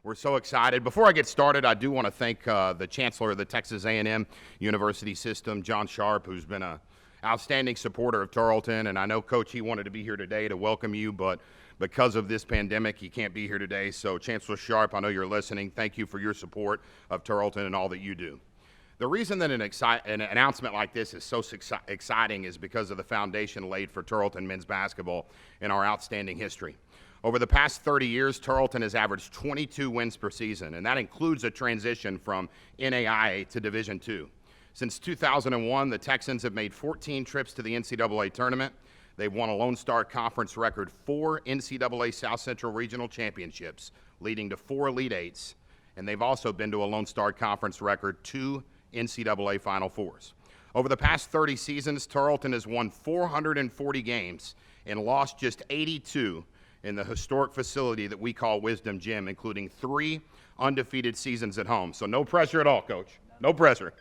We're so excited. Before I get started, I do want to thank the Chancellor of the Texas A&M University System, John Sharp, who's been an outstanding supporter of Tarleton. And I know, Coach, he wanted to be here today to welcome you, but because of this pandemic, he can't be here today. So, Chancellor Sharp, I know you're listening. Thank you for your support of Tarleton and all that you do. The reason that an announcement like this is so exciting is because of the foundation laid for Tarleton men's basketball in our outstanding history. Over the past 30 years, Tarleton has averaged 22 wins per season, and that includes a transition from NAIA to Division II. Since 2001, the Texans have made 14 trips to the NCAA tournament. They've won a Lone Star Conference record 4 NCAA South Central Regional Championships, leading to 4 Elite Eights, and they've also been to a Lone Star Conference record 2 NCAA Final Fours. Over the past 30 seasons, Tarleton has won 440 games and lost just 82 in the historic facility that we call Wisdom Gym, including 3 undefeated seasons at home. So no pressure at all, Coach. No pressure.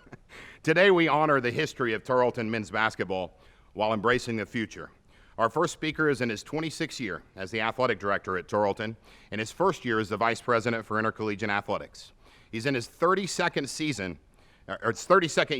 Today we honor the history of Tarleton men's basketball while embracing the future. Our first speaker is in his 26th year as the athletic director at Tarleton, and his first year as the vice president for intercollegiate athletics. He's in his 32nd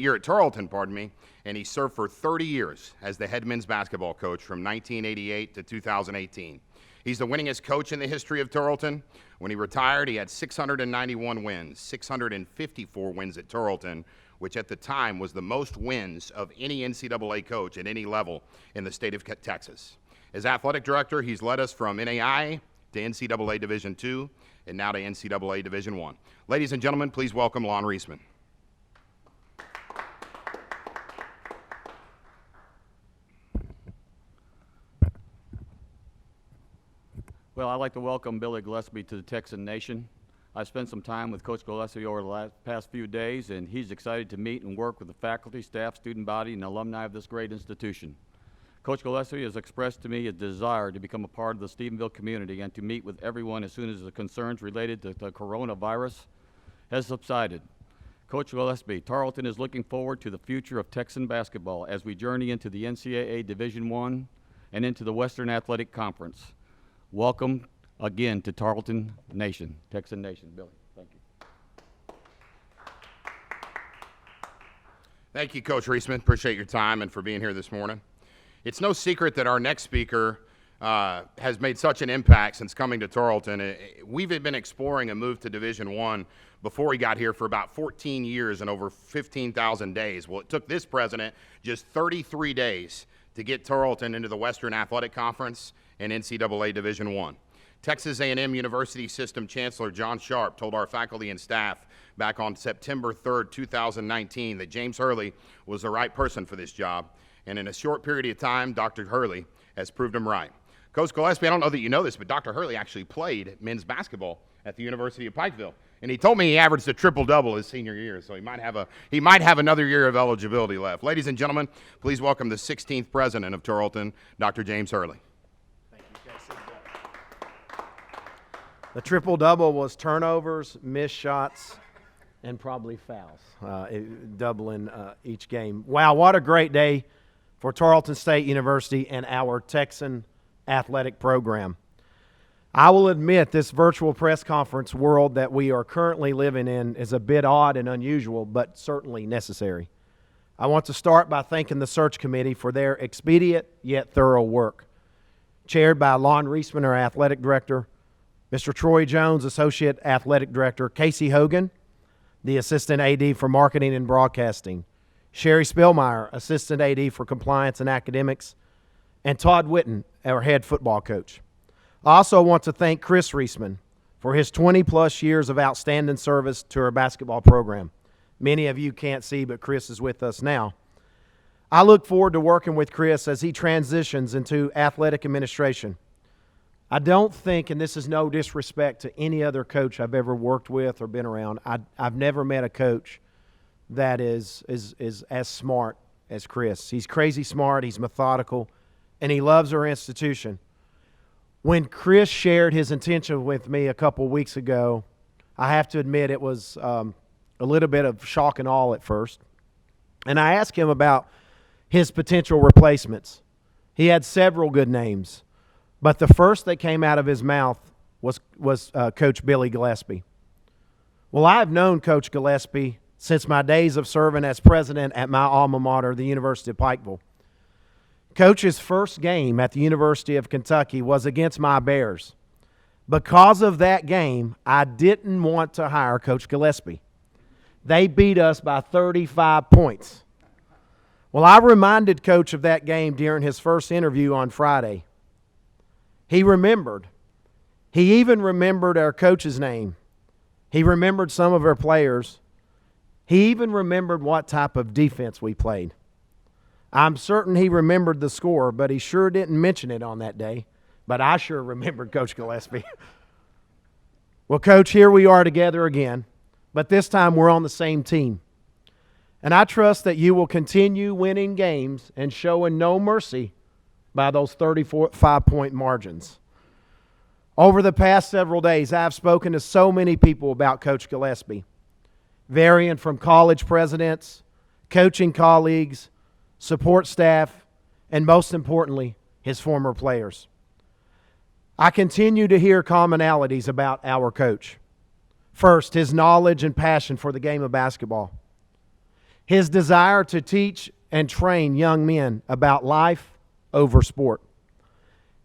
year at Tarleton, and he served for 30 years as the head men's basketball coach from 1988 to 2018. He's the winningest coach in the history of Tarleton. When he retired, he had 691 wins, 654 wins at Tarleton, which at the time was the most wins of any NCAA coach at any level in the state of Texas. As athletic director, he's led us from NAIA to NCAA Division II and now to NCAA Division I. Ladies and gentlemen, please welcome Lon Reisman. Well, I'd like to welcome Billy Gillespie to the Texan Nation. I've spent some time with Coach Gillespie over the past few days, and he's excited to meet and work with the faculty, staff, student body, and alumni of this great institution. Coach Gillespie has expressed to me a desire to become a part of the Stephenville community and to meet with everyone as soon as the concerns related to the coronavirus has subsided. Coach Gillespie, Tarleton is looking forward to the future of Texan basketball as we journey into the NCAA Division I and into the Western Athletic Conference. Welcome again to Tarleton Nation, Texan Nation. Billy, thank you. Thank you, Coach Reisman. Appreciate your time and for being here this morning. It's no secret that our next speaker has made such an impact since coming to Tarleton. We've been exploring a move to Division I before he got here for about 14 years and over 15,000 days. Well, it took this president just 33 days to get Tarleton into the Western Athletic Conference and NCAA Division I. Texas A&M University System Chancellor John Sharp told our faculty and staff back on September 3rd, 2019 that James Hurley was the right person for this job, and in a short period of time, Dr. Hurley has proved him right. Coach Gillespie, I don't know that you know this, but Dr. Hurley actually played men's basketball at the University of Pikeville, and he told me he averaged a triple-double his senior year, so he might have another year of eligibility left. Ladies and gentlemen, please welcome the 16th president of Tarleton, Dr. James Hurley. The triple-double was turnovers, missed shots, and probably fouls, doubling each game. Wow, what a great day for Tarleton State University and our Texan athletic program. I will admit this virtual press conference world that we are currently living in is a bit odd and unusual, but certainly necessary. I want to start by thanking the search committee for their expedient yet thorough work. Chaired by Lon Reisman, our athletic director, Mr. Troy Jones, Associate Athletic Director, Casey Hogan, the Assistant AD for Marketing and Broadcasting, Sherry Spillmeyer, Assistant AD for Compliance and Academics, and Todd Witten, our head football coach. I also want to thank Chris Reisman for his 20-plus years of outstanding service to our basketball program. Many of you can't see, but Chris is with us now. I look forward to working with Chris as he transitions into athletic administration. I don't think, and this is no disrespect to any other coach I've ever worked with or been around, I've never met a coach that is as smart as Chris. He's crazy smart, he's methodical, and he loves our institution. When Chris shared his intention with me a couple weeks ago, I have to admit it was a little bit of shock and awe at first. And I asked him about his potential replacements. He had several good names, but the first that came out of his mouth was Coach Billy Gillespie. Well, I've known Coach Gillespie since my days of serving as president at my alma mater, the University of Pikeville. Coach's first game at the University of Kentucky was against my Bears. Because of that game, I didn't want to hire Coach Gillespie. They beat us by 35 points. Well, I reminded Coach of that game during his first interview on Friday. He remembered. He even remembered our coach's name. He remembered some of our players. He even remembered what type of defense we played. I'm certain he remembered the score, but he sure didn't mention it on that day. But I sure remembered Coach Gillespie. Well, Coach, here we are together again, but this time we're on the same team. And I trust that you will continue winning games and showing no mercy by those 35-point margins. Over the past several days, I've spoken to so many people about Coach Gillespie, varying from college presidents, coaching colleagues, support staff, and most importantly, his former players. I continue to hear commonalities about our coach. First, his knowledge and passion for the game of basketball. His desire to teach and train young men about life over sport.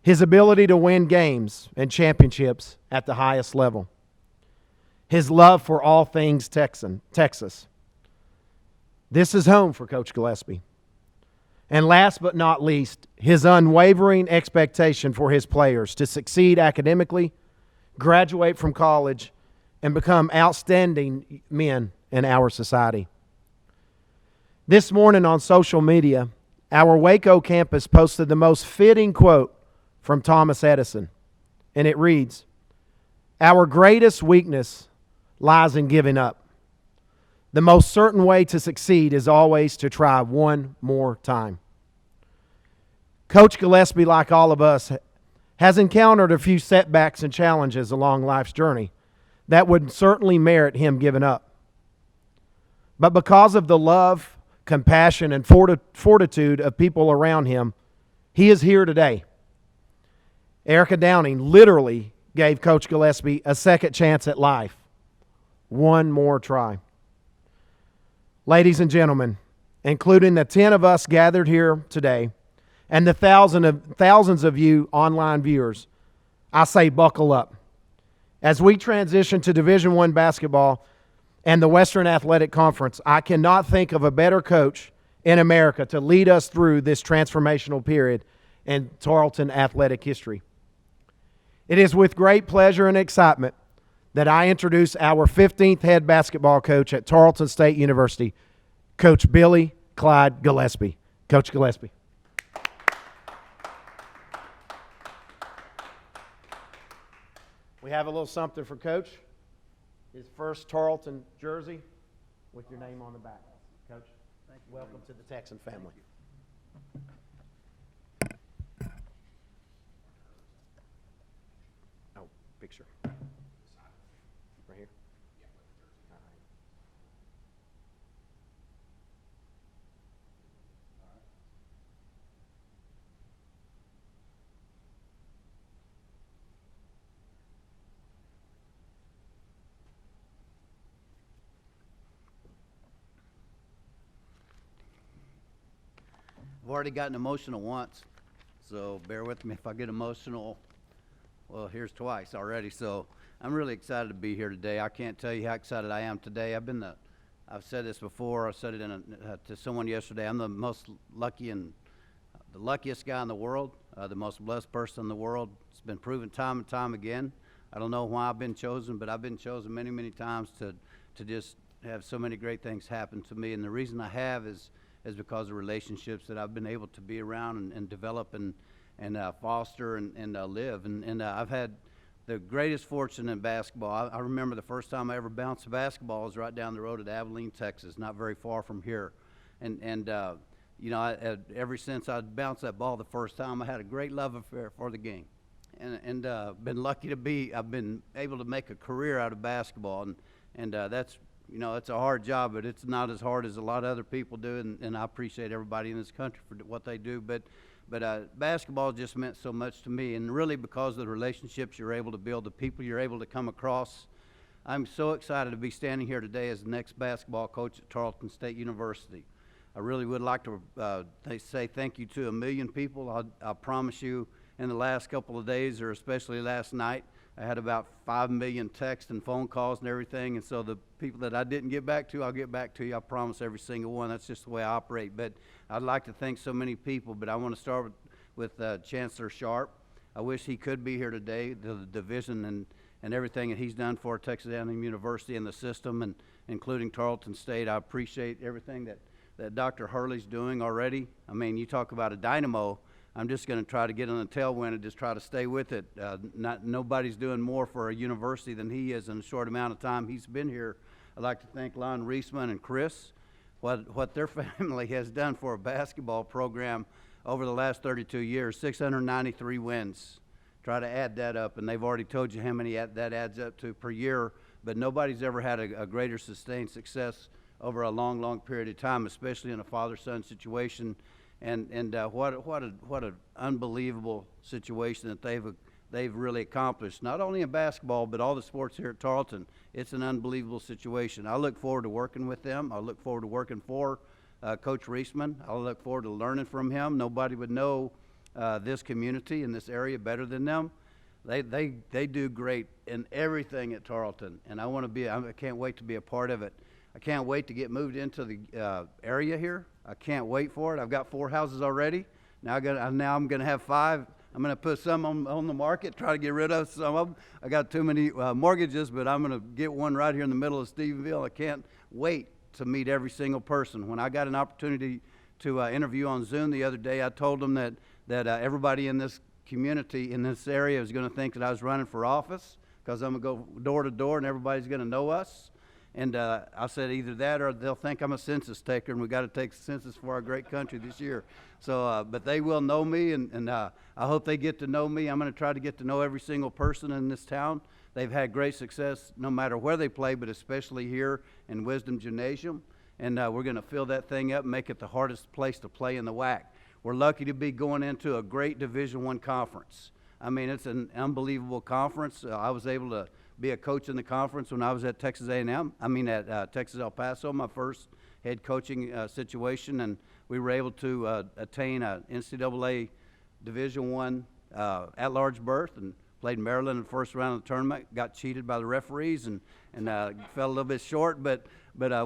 His ability to win games and championships at the highest level. His love for all things Texas. This is home for Coach Gillespie. And last but not least, his unwavering expectation for his players to succeed academically, graduate from college, and become outstanding men in our society. This morning on social media, our Waco campus posted the most fitting quote from Thomas Edison, and it reads, "Our greatest weakness lies in giving up. The most certain way to succeed is always to try one more time." Coach Gillespie, like all of us, has encountered a few setbacks and challenges along life's journey that would certainly merit him giving up. But because of the love, compassion, and fortitude of people around him, he is here today. Erica Downing literally gave Coach Gillespie a second chance at life. One more try. Ladies and gentlemen, including the 10 of us gathered here today and the thousands of you online viewers, I say buckle up. As we transition to Division I basketball and the Western Athletic Conference, I cannot think of a better coach in America to lead us through this transformational period in Tarleton athletic history. It is with great pleasure and excitement that I introduce our 15th head basketball coach at Tarleton State University, Coach Billy Clyde Gillespie. Coach Gillespie. We have a little something for Coach. His first Tarleton jersey with your name on the back. Coach, thank you. Welcome to the Texan family. Oh, picture. Right here? All right. I've already gotten emotional once, so bear with me if I get emotional. Well, here's twice already, so I'm really excited to be here today. I can't tell you how excited I am today. I've said this before. I said it to someone yesterday. I'm the most lucky and the luckiest guy in the world, the most blessed person in the world. It's been proven time and time again. I don't know why I've been chosen, but I've been chosen many, many times to just have so many great things happen to me. And the reason I have is because of relationships that I've been able to be around and develop and foster and live. And I've had the greatest fortune in basketball. I remember the first time I ever bounced a basketball was right down the road at Abilene, Texas, not very far from here. And you know, ever since I bounced that ball the first time, I had a great love affair for the game. And been lucky I've been able to make a career out of basketball. And that's, you know, it's a hard job, but it's not as hard as a lot of other people do, and I appreciate everybody in this country for what they do. But But basketball just meant so much to me, and really because of the relationships you're able to build, the people you're able to come across. I'm so excited to be standing here today as the next basketball coach at Tarleton State University. I really would like to say thank you to 1 million people. I promise you, in the last couple of days, or especially last night, I had about 5 million texts and phone calls and everything, and so the people that I didn't get back to, I'll get back to you. I promise every single one. That's just the way I operate. But I'd like to thank so many people, but I want to start with Chancellor Sharp. I wish he could be here today, the division and everything that he's done for Texas A&M University and the system, and including Tarleton State. I appreciate everything that Dr. Hurley's doing already. I mean, you talk about a dynamo. I'm just going to try to get on the tailwind and just try to stay with it. Nobody's doing more for a university than he is in a short amount of time he's been here. I'd like to thank Lon Reisman and Chris, what their family has done for a basketball program over the last 32 years, 693 wins. Try to add that up, and they've already told you how many that adds up to per year, but nobody's ever had a greater sustained success over a long, long period of time, especially in a father-son situation. And what an unbelievable situation that they've really accomplished, not only in basketball but all the sports here at Tarleton. It's an unbelievable situation. I look forward to working with them. I look forward to working for Coach Reisman. I look forward to learning from him. Nobody would know this community in this area better than them. They do great in everything at Tarleton, and I can't wait to be a part of it. I can't wait to get moved into the area here. I can't wait for it. I've got 4 houses already. Now I'm going to have 5. I'm going to put some on the market, try to get rid of some of them. I got too many mortgages, but I'm going to get one right here in the middle of Stephenville. I can't wait to meet every single person. When I got an opportunity to interview on Zoom the other day, I told them that everybody in this community, in this area, is going to think that I was running for office because I'm going to go door to door and everybody's going to know us. And I said either that or they'll think I'm a census taker, and we got to take a census for our great country this year. So, but they will know me, and I hope they get to know me. I'm going to try to get to know every single person in this town. They've had great success no matter where they play, but especially here in Wisdom Gymnasium. And we're going to fill that thing up and make it the hardest place to play in the WAC. We're lucky to be going into a great Division I conference. I mean, it's an unbelievable conference. I was able to be a coach in the conference when I was at Texas A&M. I mean, at Texas El Paso, my first head coaching situation, and we were able to attain an NCAA Division I at-large berth, and played Maryland in the first round of the tournament. Got cheated by the referees and fell a little bit short, but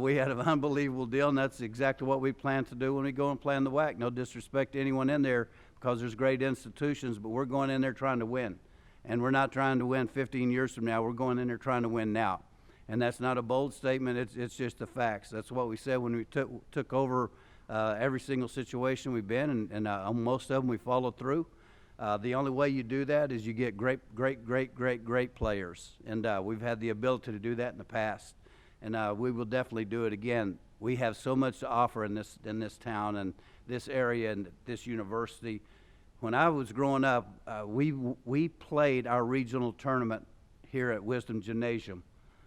we had an unbelievable deal, and that's exactly what we plan to do when we go and play in the WAC. No disrespect to anyone in there, because there's great institutions, but we're going in there trying to win. And we're not trying to win 15 years from now. We're going in there trying to win now. And that's not a bold statement. It's just the facts. That's what we said when we took over every single situation we've been, and on most of them we followed through. The only way you do that is you get great players. And we've had the ability to do that in the past. And we will definitely do it again. We have so much to offer in this town and this area and this university. When I was growing up, we played our regional tournament here at Wisdom Gymnasium.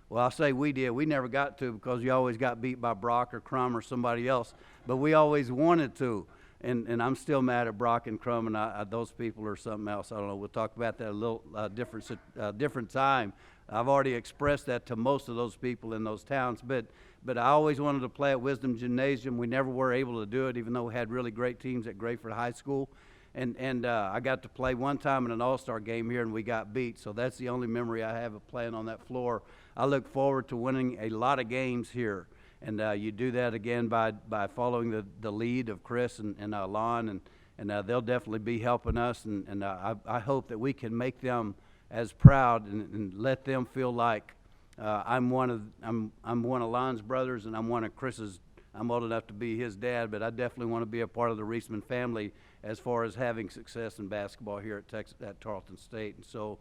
Well, I'll say we did. We never got to because you always got beat by Brock or Crum or somebody else. But we always wanted to. And I'm still mad at Brock and Crum, and those people are something else. I don't know. We'll talk about that a little different time. I've already expressed that to most of those people in those towns. But I always wanted to play at Wisdom Gymnasium. We never were able to do it, even though we had really great teams at Grayford High School. And I got to play one time in an all-star game here, and we got beat. So that's the only memory I have of playing on that floor. I look forward to winning a lot of games here. And you do that again by following the lead of Chris and Lon, and they'll definitely be helping us. And I hope that we can make them as proud and let them feel like I'm one of Lon's brothers, and I'm one of Chris's. I'm old enough to be his dad, but I definitely want to be a part of the Reisman family as far as having success in basketball here at Tarleton State. And so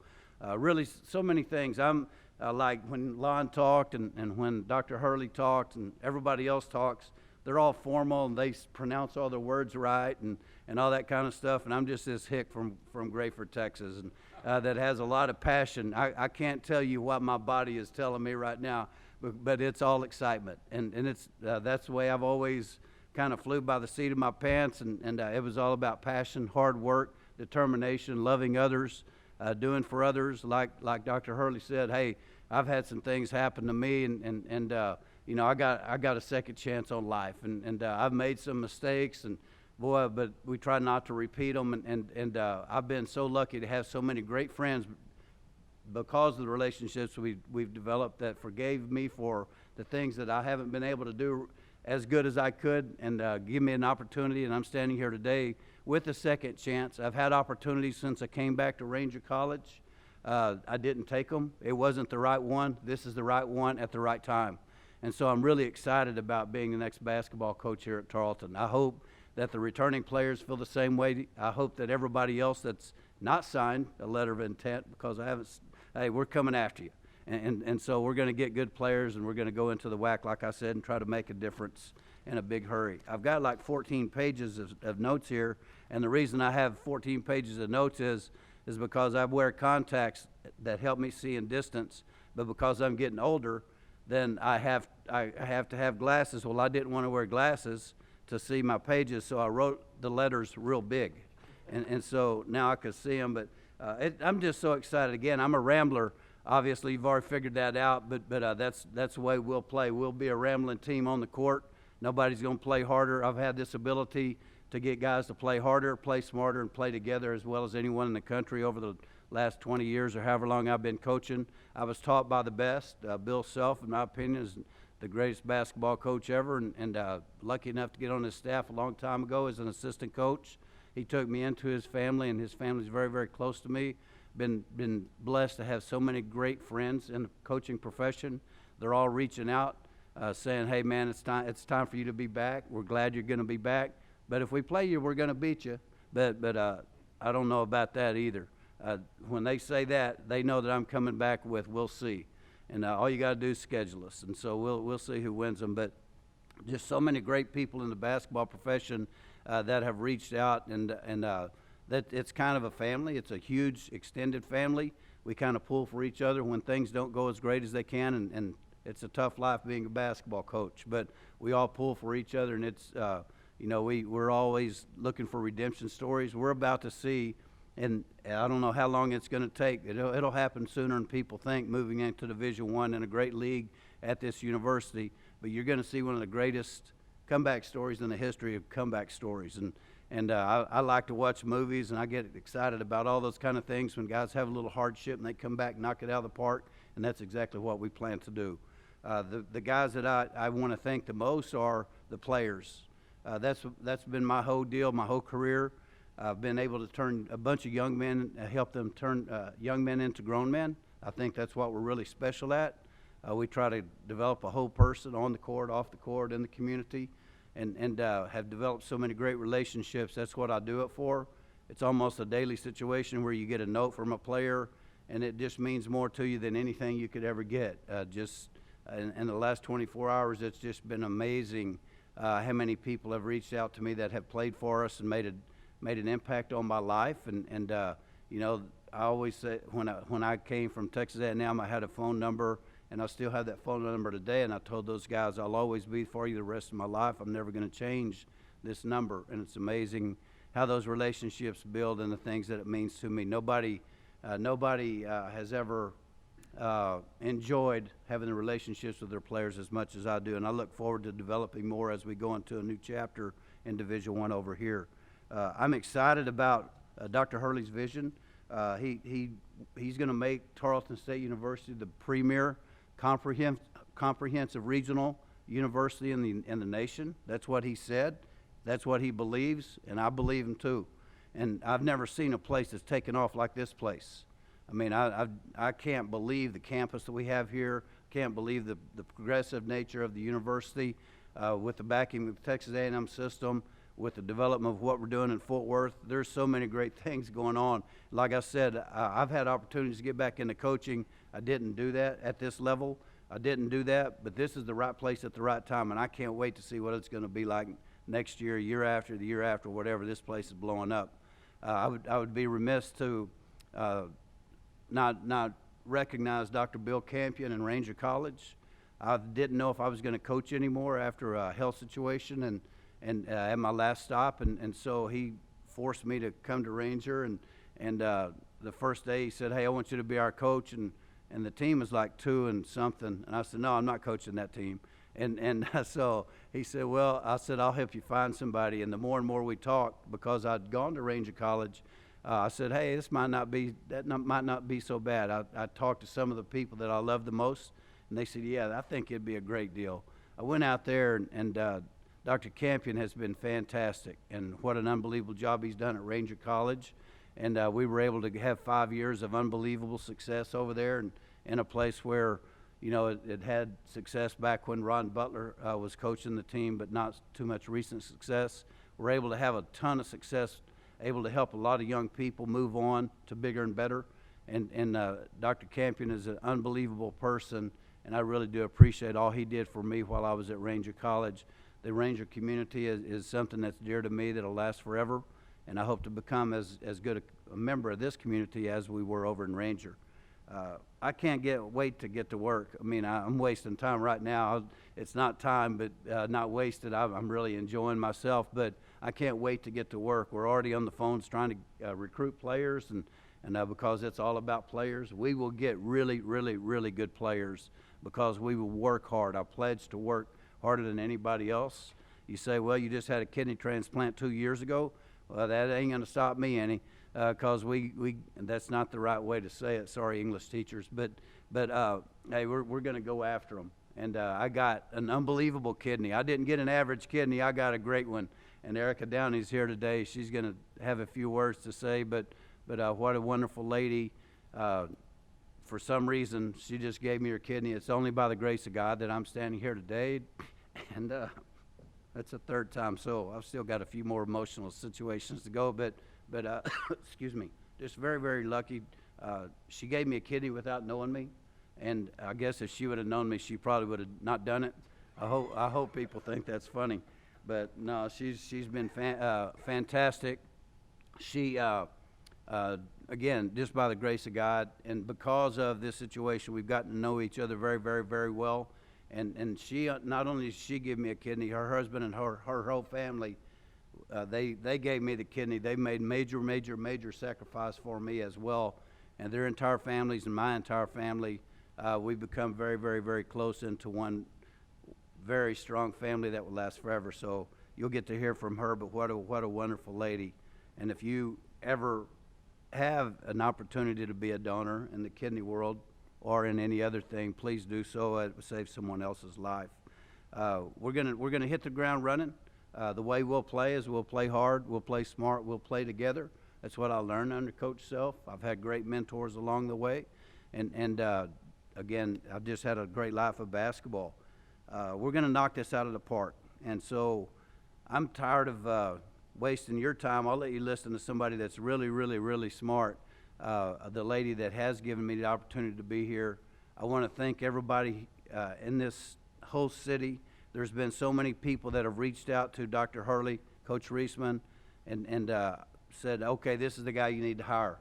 really so many things. I'm like when Lon talked and when Dr. Hurley talked and everybody else talks, they're all formal and they pronounce all their words right and all that kind of stuff. And I'm just this hick from Grayford, Texas, and that has a lot of passion. I can't tell you what my body is telling me right now, but it's all excitement. And it's that's the way I've always kind of flew by the seat of my pants, and it was all about passion, hard work, determination, loving others, doing for others. Like Dr. Hurley said, hey, I've had some things happen to me, and you know, I got a second chance on life, and I've made some mistakes, and boy, but we try not to repeat them, and I've been so lucky to have so many great friends because of the relationships we've developed that forgave me for the things that I haven't been able to do as good as I could, and give me an opportunity. And I'm standing here today with a second chance. I've had opportunities since I came back to Ranger College. I didn't take them. It wasn't the right one. This is the right one at the right time. And so I'm really excited about being the next basketball coach here at Tarleton. I hope that the returning players feel the same way. I hope that everybody else that's not signed a letter of intent, because I haven't, hey, we're coming after you. And so we're going to get good players, and we're going to go into the WAC, like I said, and try to make a difference in a big hurry. I've got like 14 pages of notes here, and the reason I have 14 pages of notes is because I wear contacts that help me see in distance, but because I'm getting older, then I have to have glasses. Well, I didn't want to wear glasses to see my pages, so I wrote the letters real big, and so now I could see them. But I'm just so excited. Again, I'm a rambler. Obviously, you've already figured that out, but that's the way we'll play. We'll be a rambling team on the court. Nobody's going to play harder. I've had this ability to get guys to play harder, play smarter, and play together as well as anyone in the country over the last 20 years or however long I've been coaching. I was taught by the best. Bill Self, in my opinion, is the greatest basketball coach ever, and lucky enough to get on his staff a long time ago as an assistant coach. He took me into his family, and his family's very, very close to me. Been blessed to have so many great friends in the coaching profession. They're all reaching out, saying, hey, man, it's time for you to be back. We're glad you're going to be back. But if we play you, we're going to beat you. But I don't know about that either. When they say that, they know that I'm coming back with we'll see. And all you got to do is schedule us. And so we'll see who wins them. But just so many great people in the basketball profession that have reached out, and that it's kind of a family. It's a huge extended family. We kind of pull for each other when things don't go as great as they can, and it's a tough life being a basketball coach. But we all pull for each other, and it's you know, we're always looking for redemption stories. We're about to see, and I don't know how long it's going to take. It'll happen sooner than people think, moving into Division I in a great league at this university. But you're going to see one of the greatest comeback stories in the history of comeback stories. And I like to watch movies, and I get excited about all those kind of things when guys have a little hardship and they come back and knock it out of the park, and that's exactly what we plan to do. The guys that I want to thank the most are the players. That's been my whole deal, my whole career. I've been able to turn a bunch of young men, help them turn young men into grown men. I think that's what we're really special at. We try to develop a whole person on the court, off the court, in the community. And have developed so many great relationships. That's what I do it for. It's almost a daily situation where you get a note from a player, and it just means more to you than anything you could ever get. Just in the last 24 hours, it's just been amazing how many people have reached out to me that have played for us and made an impact on my life. And you know, I always say when I came from Texas A&M, I had a phone number. And I still have that phone number today, and I told those guys, I'll always be for you the rest of my life. I'm never going to change this number. And it's amazing how those relationships build and the things that it means to me. Nobody has ever enjoyed having the relationships with their players as much as I do, and I look forward to developing more as we go into a new chapter in Division I over here. I'm excited about Dr. Hurley's vision. He's going to make Tarleton State University the premier comprehensive regional university in the nation. That's what he said. That's what he believes, and I believe him too. And I've never seen a place that's taken off like this place. I mean, I can't believe the campus that we have here. Can't believe the progressive nature of the university with the backing of the Texas A&M system, with the development of what we're doing in Fort Worth. There's so many great things going on. Like I said, I've had opportunities to get back into coaching. I didn't do that at this level. I didn't do that, but this is the right place at the right time, and I can't wait to see what it's going to be like next year, year after, the year after, whatever. This place is blowing up. I would be remiss to not recognize Dr. Bill Campion in Ranger College. I didn't know if I was going to coach anymore after a health situation, at my last stop, and so he forced me to come to Ranger, and the first day he said, "Hey, I want you to be our coach," and the team is like 2 and something, and I said, "No, I'm not coaching that team." And so he said, "Well," I said, "I'll help you find somebody." And the more and more we talked, because I'd gone to Ranger College, I said, "Hey, this might not be so bad." I talked to some of the people that I love the most, and they said, "Yeah, I think it'd be a great deal." I went out there, and Dr. Campion has been fantastic, and what an unbelievable job he's done at Ranger College. And we were able to have 5 years of unbelievable success over there, and in a place where, you know, it had success back when Ron Butler was coaching the team, but not too much recent success. We're able to have a ton of success, able to help a lot of young people move on to bigger and better. And Dr. Campion is an unbelievable person, and I really do appreciate all he did for me while I was at Ranger College. The Ranger community is something that's dear to me, that'll last forever, and I hope to become as good a member of this community as we were over in Ranger. I can't wait to get to work. I mean, I'm wasting time right now. It's not time, but not wasted. I'm really enjoying myself, but I can't wait to get to work. We're already on the phones trying to recruit players, and because it's all about players, we will get really, really, really good players because we will work hard. I pledge to work harder than anybody else. You say, "Well, you just had a kidney transplant 2 years ago." Well, that ain't going to stop me any. Because that's not the right way to say it. Sorry, English teachers, but hey, we're going to go after them. And I got an unbelievable kidney. I didn't get an average kidney. I got a great one. And Erica Downey's here today. She's going to have a few words to say, but what a wonderful lady. For some reason, she just gave me her kidney. It's only by the grace of God that I'm standing here today, and that's the 3rd time. So I've still got a few more emotional situations to go, but excuse me, just very, very lucky. She gave me a kidney without knowing me, and I guess if she would have known me, she probably would have not done it. I hope people think that's funny, but no, she's been fantastic. She again, just by the grace of God, and because of this situation, we've gotten to know each other very, very, very well. And she not only did she give me a kidney, her husband and her whole family. They gave me the kidney. They made major sacrifice for me as well, and their entire families and my entire family, we've become very, very, very close into one very strong family that will last forever. So you'll get to hear from her, but what a wonderful lady. And if you ever have an opportunity to be a donor in the kidney world or in any other thing, please do so. It will save someone else's life. We're gonna hit the ground running. The way we'll play is we'll play hard, we'll play smart, we'll play together. That's what I learned under Coach Self. I've had great mentors along the way, and again, I've just had a great life of basketball. We're going to knock this out of the park, and so I'm tired of wasting your time. I'll let you listen to somebody that's really, really, really smart. The lady that has given me the opportunity to be here. I want to thank everybody in this whole city. There's been so many people that have reached out to Dr. Hurley, Coach Reisman, and said, "Okay, this is the guy you need to hire."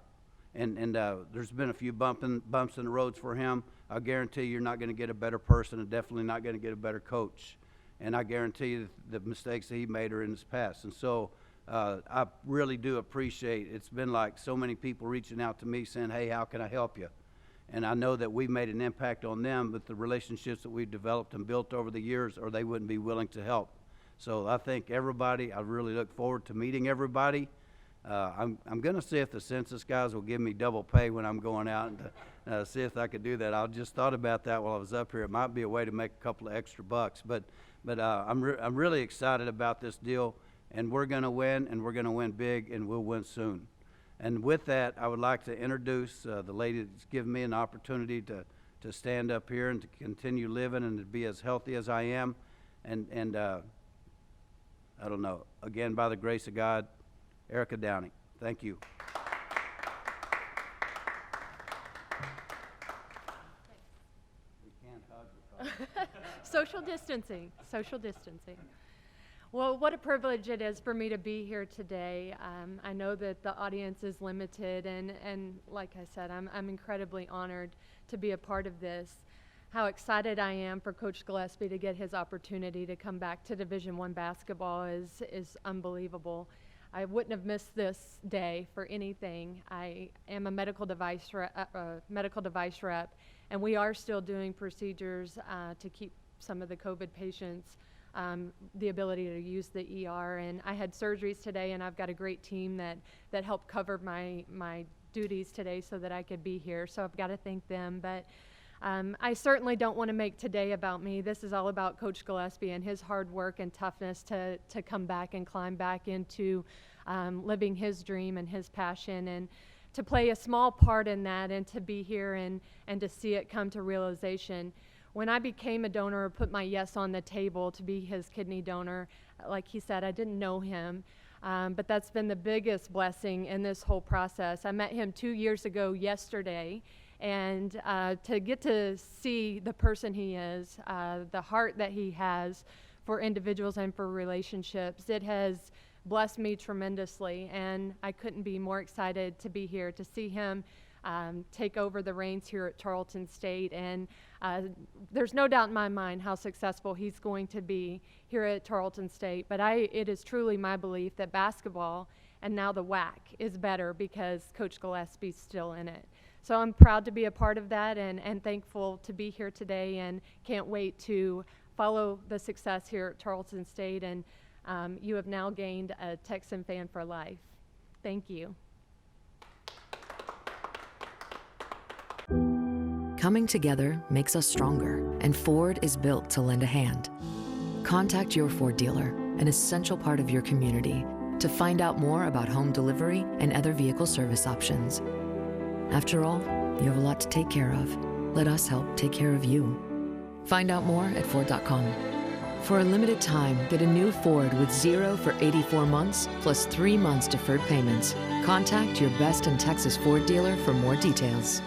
And there's been a few bumps in the roads for him. I guarantee you're not going to get a better person, and definitely not going to get a better coach. And I guarantee you the mistakes that he made are in his past. And so I really do appreciate, it's been like so many people reaching out to me saying, "Hey, how can I help you?" And I know that we made an impact on them, but the relationships that we've developed and built over the years, or they wouldn't be willing to help. So I thank everybody. I really look forward to meeting everybody. I'm going to see if the census guys will give me double pay when I'm going out and see if I could do that. I just thought about that while I was up here. It might be a way to make a couple of extra bucks. But I'm really excited about this deal, and we're going to win, and we're going to win big, and we'll win soon. And with that, I would like to introduce the lady that's given me an opportunity to stand up here and to continue living and to be as healthy as I am. And I don't know, again, by the grace of God, Erica Downey. Thank you. We can't hug. Social distancing, social distancing. Well, what a privilege it is for me to be here today. I know that the audience is limited, and like I said, I'm incredibly honored to be a part of this. how excited I am for Coach Gillespie to get his opportunity to come back to Division I basketball is unbelievable. I wouldn't have missed this day for anything. I am a medical device rep, and we are still doing procedures to keep some of the COVID patients the ability to use the ER. And I had surgeries today, and I've got a great team that helped cover my duties today so that I could be here. So I've got to thank them. But I certainly don't want to make today about me. This is all about Coach Gillespie and his hard work and toughness to come back and climb back into living his dream and his passion, and to play a small part in that, and to be here and to see it come to realization. When I became a donor, or put my yes on the table to be his kidney donor, like he said, I didn't know him. But that's been the biggest blessing in this whole process. I met him 2 years ago yesterday, and to get to see the person he is, the heart that he has for individuals and for relationships, it has blessed me tremendously, and I couldn't be more excited to be here to see him take over the reins here at Tarleton State. And there's no doubt in my mind how successful he's going to be here at Tarleton State, but it is truly my belief that basketball, and now the WAC, is better because Coach Gillespie's still in it. So I'm proud to be a part of that, and thankful to be here today, and can't wait to follow the success here at Tarleton State. And you have now gained a Texan fan for life. Thank you. Coming together makes us stronger, and Ford is built to lend a hand. Contact your Ford dealer, an essential part of your community, to find out more about home delivery and other vehicle service options. After all, you have a lot to take care of. Let us help take care of you. Find out more at Ford.com. For a limited time, get a new Ford with 0 for 84 months, plus 3 months deferred payments. Contact your best in Texas Ford dealer for more details.